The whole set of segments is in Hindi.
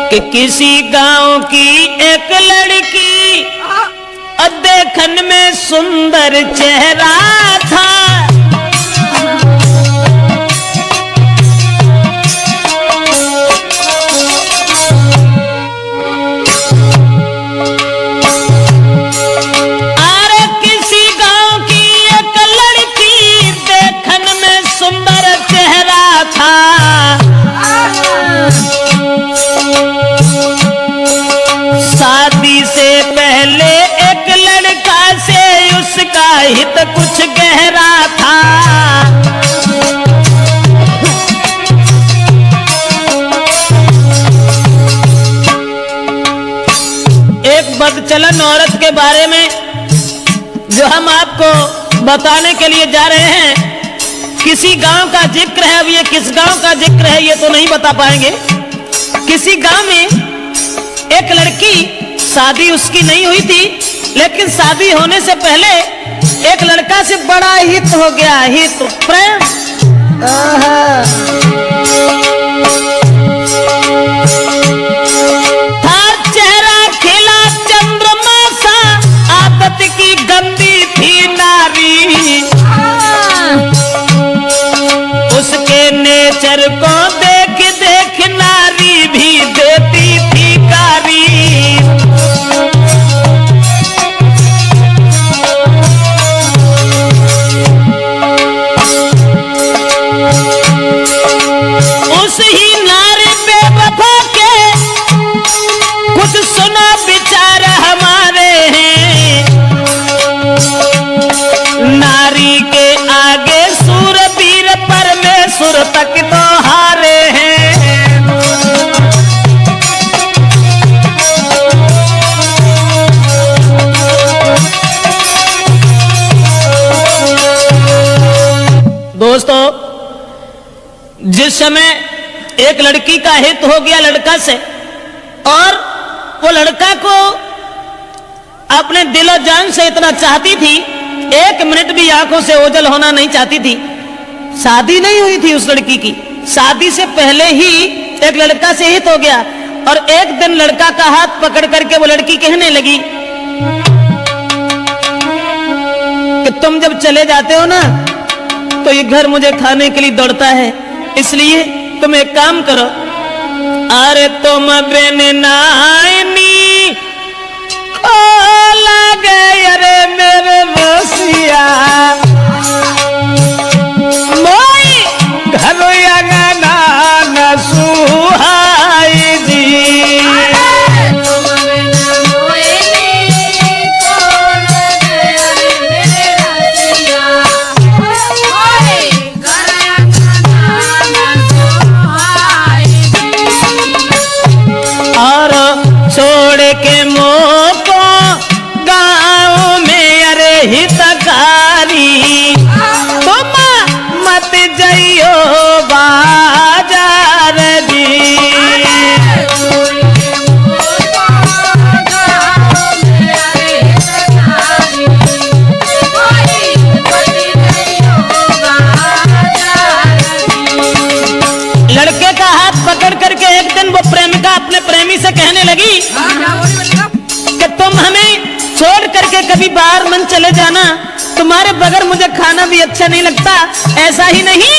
कि किसी गांव की एक लड़की देखन में सुंदर चेहरा था। शादी से पहले एक लड़का से उसका हित कुछ गहरा था। एक बदचलन औरत के बारे में जो हम आपको बताने के लिए जा रहे हैं, किसी गांव का जिक्र है। अब ये किस गांव का जिक्र है ये तो नहीं बता पाएंगे। किसी गांव में एक लड़की, शादी उसकी नहीं हुई थी, लेकिन शादी होने से पहले एक लड़का से बड़ा हित हो गया, हित प्रेम। था चेहरा खिला चंद्रमा सा, आदत की गंदी थी नारी। उसके नेचर को देख देख नारी भी देती थी गारी। उस ही नारी बेवफा के कुछ सुना विचार हमारे हैं। नारी के आगे सूरवीर परमेश्वर तक तो हारे हैं। दोस्तों, जिस समय एक लड़की का हित हो गया लड़का से, और वो लड़का को अपने दिलो जान से इतना चाहती थी, एक मिनट भी आंखों से ओझल होना नहीं चाहती थी। शादी नहीं हुई थी उस लड़की की, शादी से पहले ही एक लड़का से हित हो गया। और एक दिन लड़का का हाथ पकड़ करके वो लड़की कहने लगी कि तुम जब चले जाते हो ना तो ये घर मुझे खाने के लिए दौड़ता है, इसलिए तुम एक काम करो, अरे तुम बिन नाइनी को लगे अरे मेरे रसिया, मोई घर अंगना न सुहाई जी। के मोको गाँव में अरे हितकारी, तुम मत जाइयो बाजार जी। लड़के का हाथ पकड़ करके एक दिन वो प्रेमिका अपने प्रेमी से कहने लगी कि तुम हमें छोड़ करके कभी बाहर मन चले जाना, तुम्हारे बगैर मुझे खाना भी अच्छा नहीं लगता। ऐसा ही नहीं,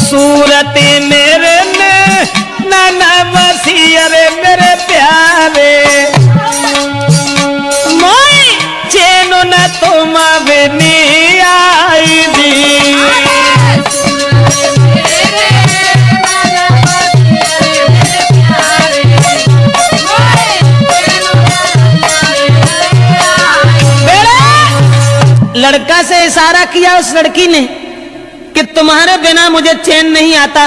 सूरत मेरे में नाना बसी अरे मेरे प्यारे, मोई चैनो न तुम बिनी आई दी। लड़का से इशारा किया उस लड़की ने कि तुम्हारे बिना मुझे चैन नहीं आता,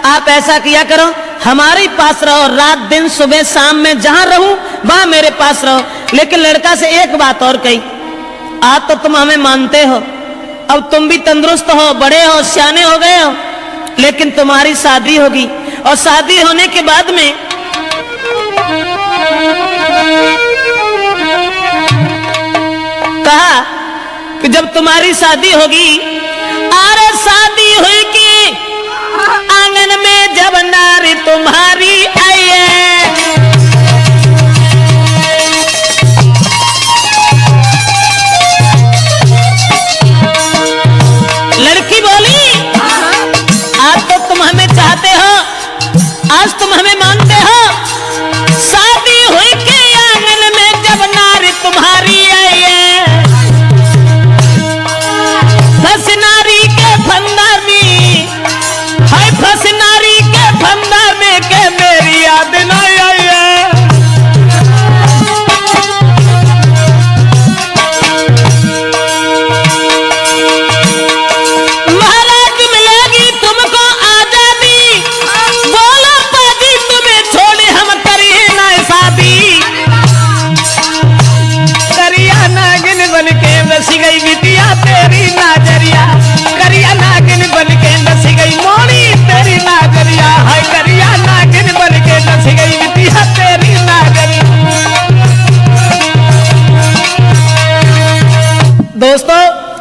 आप ऐसा किया करो, हमारे पास रहो, रात दिन सुबह शाम में जहां रहूं वहां मेरे पास रहो। लेकिन लड़का से एक बात और कही, आज तो तुम हमें मानते हो, अब तुम भी तंदुरुस्त हो, बड़े हो, सियाने हो गए हो, लेकिन तुम्हारी शादी होगी, और शादी होने के बाद में कहा कि जब तुम्हारी शादी होगी, अरे शादी हुई कि आंगन में जब नारी तुम्हारी आई है, तुम हमें मानते हो। शादी हुई के आंगन में जब नारी तुम्हारी आई है, फंस नारी के फंदा में, हाय फंस नारी के फंदा में के मेरी याद न आई है। महाराज मिलेगी तुमको आजादी, बोलो पाजी तुम्हें छोड़े हम करिए ना शादी। करिया नागिन बन के बस गई बिटिया तेरी नाजरिया, करिया नागिन बन के बस गई मोड़ी तेरी नाजरिया, हाय करिया नागिन बन के बस गई बिटिया तेरी नाजरिया। दोस्तों,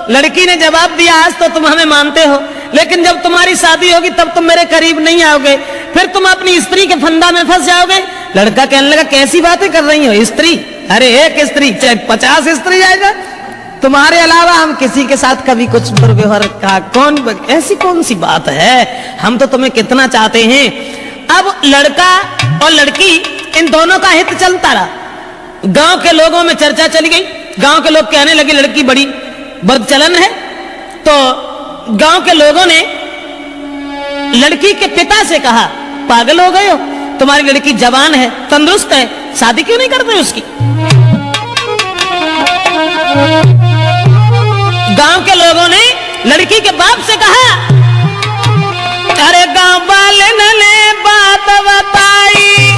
लड़की ने जवाब दिया आज तो तुम हमें मानते हो, लेकिन जब तुम्हारी शादी होगी तब तुम मेरे करीब नहीं आओगे, फिर तुम अपनी स्त्री के फंदा में फंस जाओगे। लड़का कहने लगा कैसी बातें कर रही हो, स्त्री? अरे एक स्त्री चाहे 50 स्त्री जाएगा, तुम्हारे अलावा हम किसी के साथ कभी कुछ दुर्व्यवहार का ऐसी कौन सी बात है, हम तो तुम्हें कितना चाहते हैं। अब लड़का और लड़की इन दोनों का हित चलता रहा। गांव के लोगों में चर्चा चली गई, गांव के लोग कहने लगे लड़की बड़ी बदचलन है। तो गांव के लोगों ने लड़की के पिता से कहा पागल हो गए हो, तुम्हारी लड़की जवान है, तंदुरुस्त है, शादी क्यों नहीं करते उसकी? गांव के लोगों ने लड़की के बाप से कहा अरे गांव वाले ने बात बताई,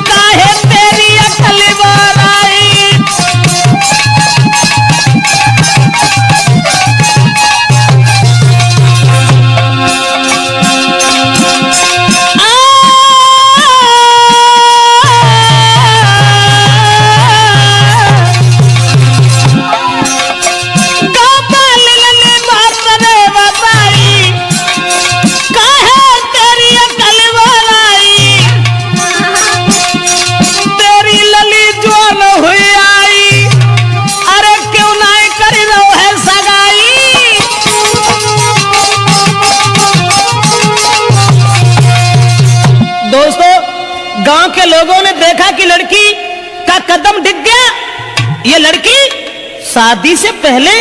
काहे तेरी अकल बोराई। गांव के लोगों ने देखा कि लड़की का कदम डिग गया, ये लड़की शादी से पहले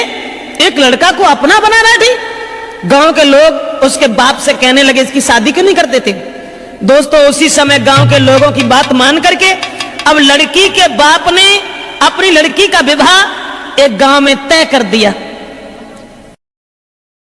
एक लड़का को अपना बना बैठी। गांव के लोग उसके बाप से कहने लगे इसकी शादी क्यों नहीं कर देते। दोस्तों, उसी समय गांव के लोगों की बात मान करके अब लड़की के बाप ने अपनी लड़की का विवाह एक गांव में तय कर दिया।